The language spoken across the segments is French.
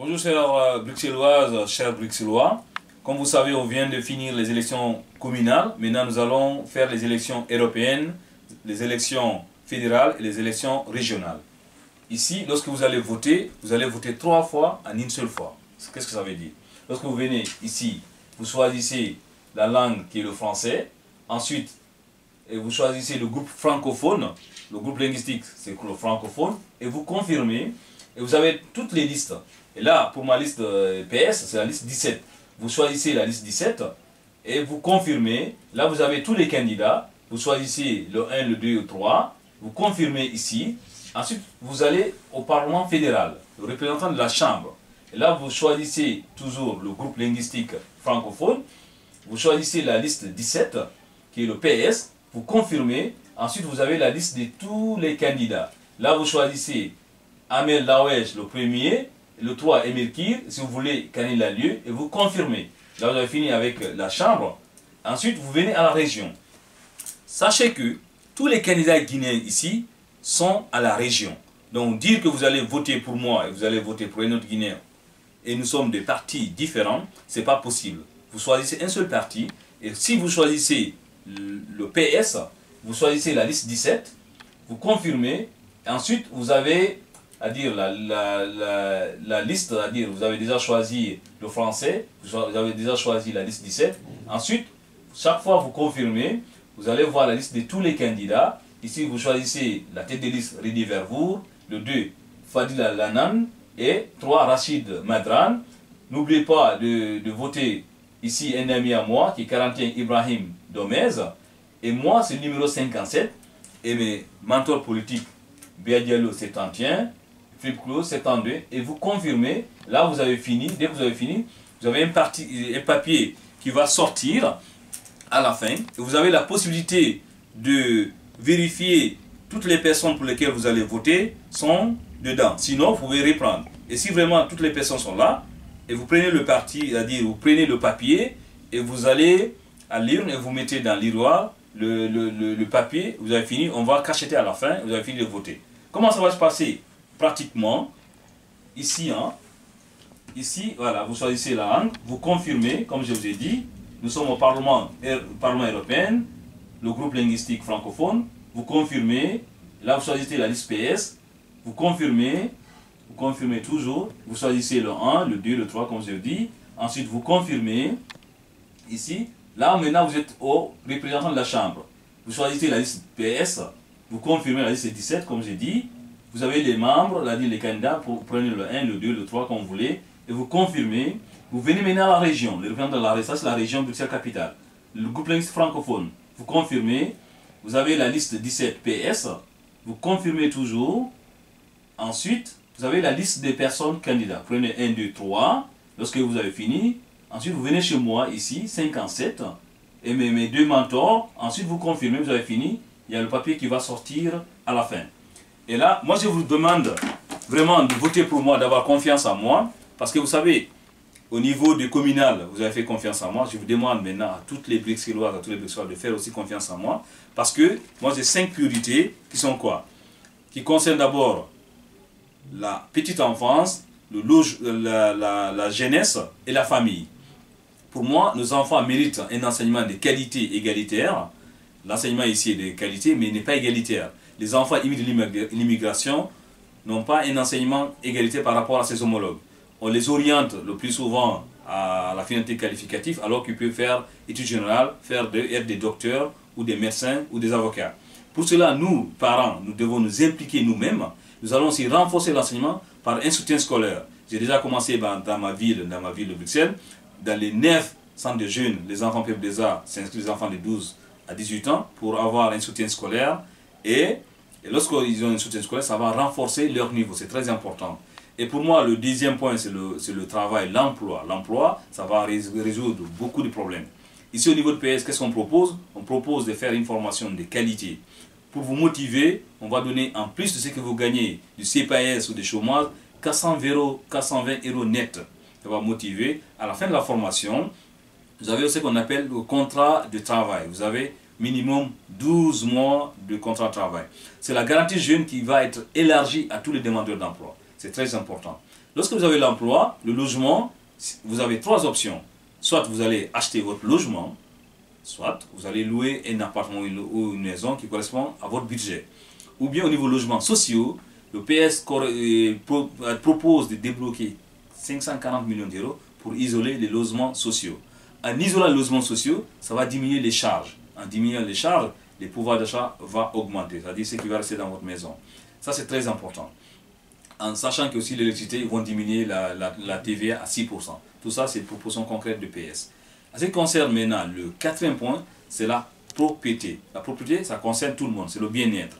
Bonjour chers Bruxelloises, chers Bruxellois. Comme vous savez, on vient de finir les élections communales. Maintenant, nous allons faire les élections européennes, les élections fédérales et les élections régionales. Ici, lorsque vous allez voter 3 fois en une seule fois. Qu'est-ce que ça veut dire? Lorsque vous venez ici, vous choisissez la langue qui est le français. Ensuite, vous choisissez le groupe francophone. Le groupe linguistique, c'est le francophone. Et vous confirmez. Et vous avez toutes les listes. Et là, pour ma liste PS, c'est la liste 17. Vous choisissez la liste 17 et vous confirmez. Là, vous avez tous les candidats. Vous choisissez le 1, le 2, le 3. Vous confirmez ici. Ensuite, vous allez au Parlement fédéral, le représentant de la Chambre. Et là, vous choisissez toujours le groupe linguistique francophone. Vous choisissez la liste 17, qui est le PS. Vous confirmez. Ensuite, vous avez la liste de tous les candidats. Là, vous choisissez Amel Laouej, le premier. Le 3, Emir Kir, si vous voulez, Kanil Lalieu, et vous confirmez. Là, vous avez fini avec la Chambre. Ensuite, vous venez à la région. Sachez que tous les candidats guinéens ici sont à la région. Donc, dire que vous allez voter pour moi et vous allez voter pour un autre Guinéen, et nous sommes des partis différents, ce n'est pas possible. Vous choisissez un seul parti, et si vous choisissez le PS, vous choisissez la liste 17, vous confirmez, et ensuite, vous avez c'est-à-dire la liste, c'est-à-dire vous avez déjà choisi le français, vous avez déjà choisi la liste 17. Ensuite, chaque fois vous confirmez, vous allez voir la liste de tous les candidats. Ici, vous choisissez la tête de liste Ridi Vervour, le 2, Fadil Lanan et 3, Rachid Madran. N'oubliez pas de voter ici un ami à moi qui est 41 Ibrahim Domez. Et moi, c'est le numéro 57. Et mes mentors politiques, Béadialo 71. Philippe Clos, 72, et vous confirmez, là vous avez fini, dès que vous avez fini, vous avez un papier qui va sortir à la fin, et vous avez la possibilité de vérifier toutes les personnes pour lesquelles vous allez voter sont dedans, sinon vous pouvez reprendre. Et si vraiment toutes les personnes sont là, et vous prenez le parti, c'est-à-dire vous prenez le papier, et vous allez à l'urne, et vous mettez dans l'iroir le papier, vous avez fini, on va cacheter à la fin, vous avez fini de voter. Comment ça va se passer? Pratiquement, ici, ici, voilà, vous choisissez la langue, vous confirmez, comme je vous ai dit, nous sommes au Parlement européen, le groupe linguistique francophone, vous confirmez, là vous choisissez la liste PS, vous confirmez toujours, vous choisissez le 1, le 2, le 3, comme je vous dis, ensuite vous confirmez, ici, là maintenant vous êtes au représentant de la Chambre, vous choisissez la liste PS, vous confirmez la liste 17, comme j'ai dit. Vous avez les membres, c'est-à-dire les candidats, pour prendre le 1, le 2, le 3, comme vous voulez, et vous confirmez. Vous venez maintenant à la région, le représentant de la région, c'est la région Bruxelles-Capitale. Le groupe linguistique francophone, vous confirmez. Vous avez la liste 17 PS, vous confirmez toujours. Ensuite, vous avez la liste des personnes candidats. Prenez 1, 2, 3, lorsque vous avez fini. Ensuite, vous venez chez moi, ici, 57, et mes deux mentors. Ensuite, vous confirmez, vous avez fini. Il y a le papier qui va sortir à la fin. Et là, moi je vous demande vraiment de voter pour moi, d'avoir confiance en moi. Parce que vous savez, au niveau du communal, vous avez fait confiance en moi. Je vous demande maintenant à toutes les Bruxelloises, à tous les Bruxellois de faire aussi confiance en moi. Parce que moi j'ai 5 priorités qui sont quoi? Qui concernent d'abord la petite enfance, la jeunesse et la famille. Pour moi, nos enfants méritent un enseignement de qualité égalitaire. L'enseignement ici est de qualité, mais n'est pas égalitaire. Les enfants immigrés de l'immigration n'ont pas un enseignement égalitaire par rapport à ses homologues. On les oriente le plus souvent à la finalité qualificative, alors qu'ils peuvent faire études générales, être des docteurs ou des médecins ou des avocats. Pour cela, nous, parents, nous devons nous impliquer nous-mêmes. Nous allons aussi renforcer l'enseignement par un soutien scolaire. J'ai déjà commencé dans ma ville de Bruxelles. Dans les 9 centres de jeunes, les enfants peuvent déjà s'inscrire, les enfants de 12 à 18 ans, pour avoir un soutien scolaire. Et lorsqu'ils ont un soutien scolaire, ça va renforcer leur niveau. C'est très important. Et pour moi, le deuxième point, c'est le travail, l'emploi. L'emploi, ça va résoudre beaucoup de problèmes. Ici, au niveau de PS, qu'est-ce qu'on propose? On propose de faire une formation de qualité. Pour vous motiver, on va donner, en plus de ce que vous gagnez du CPS ou du chômage, 420 € net. Ça va motiver. À la fin de la formation, vous avez ce qu'on appelle le contrat de travail. Vous avez minimum 12 mois de contrat de travail. C'est la garantie jeune qui va être élargie à tous les demandeurs d'emploi. C'est très important. Lorsque vous avez l'emploi, le logement, vous avez trois options. Soit vous allez acheter votre logement, soit vous allez louer un appartement ou une maison qui correspond à votre budget. Ou bien au niveau logements sociaux, le PS propose de débloquer 540 millions d'euros pour isoler les logements sociaux. En isolant les logements sociaux, ça va diminuer les charges. En diminuant les charges, le pouvoir d'achat va augmenter, c'est-à-dire ce qui va rester dans votre maison. Ça, c'est très important. En sachant que aussi l'électricité, ils vont diminuer la TVA à 6%. Tout ça, c'est une proposition concrète de PS. En ce qui concerne maintenant le quatrième point, c'est la propriété. La propriété, ça concerne tout le monde, c'est le bien-être.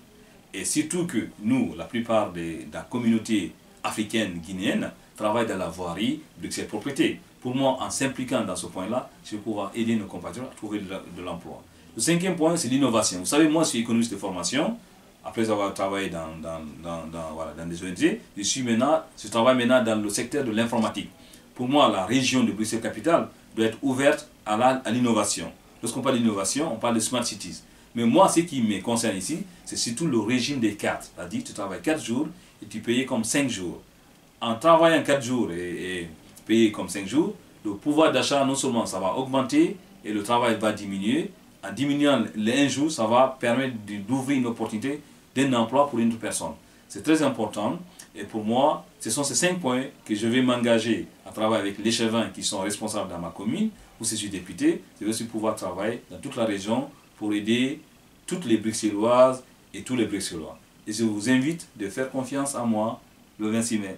Et surtout que nous, la plupart de la communauté africaine, guinéenne, travaillent dans la voirie de cette propriété. Pour moi, en s'impliquant dans ce point-là, je vais pouvoir aider nos compatriotes à trouver de l'emploi. Le cinquième point, c'est l'innovation. Vous savez, moi, je suis économiste de formation. Après avoir travaillé dans des ONG, je travaille maintenant dans le secteur de l'informatique. Pour moi, la région de Bruxelles-Capitale doit être ouverte à l'innovation. Lorsqu'on parle d'innovation, on parle de smart cities. Mais moi, ce qui me concerne ici, c'est surtout le régime des cartes. C'est-à-dire que tu travailles 4 jours et tu payes comme 5 jours. En travaillant 4 jours et payé comme 5 jours, le pouvoir d'achat, non seulement ça va augmenter et le travail va diminuer. En diminuant les 1 jour, ça va permettre d'ouvrir une opportunité d'un emploi pour une autre personne. C'est très important. Et pour moi, ce sont ces 5 points que je vais m'engager à travailler avec les échevins qui sont responsables dans ma commune, où je suis député. Je vais aussi pouvoir travailler dans toute la région pour aider toutes les Bruxelloises et tous les Bruxellois. Et je vous invite de faire confiance à moi le 26 mai.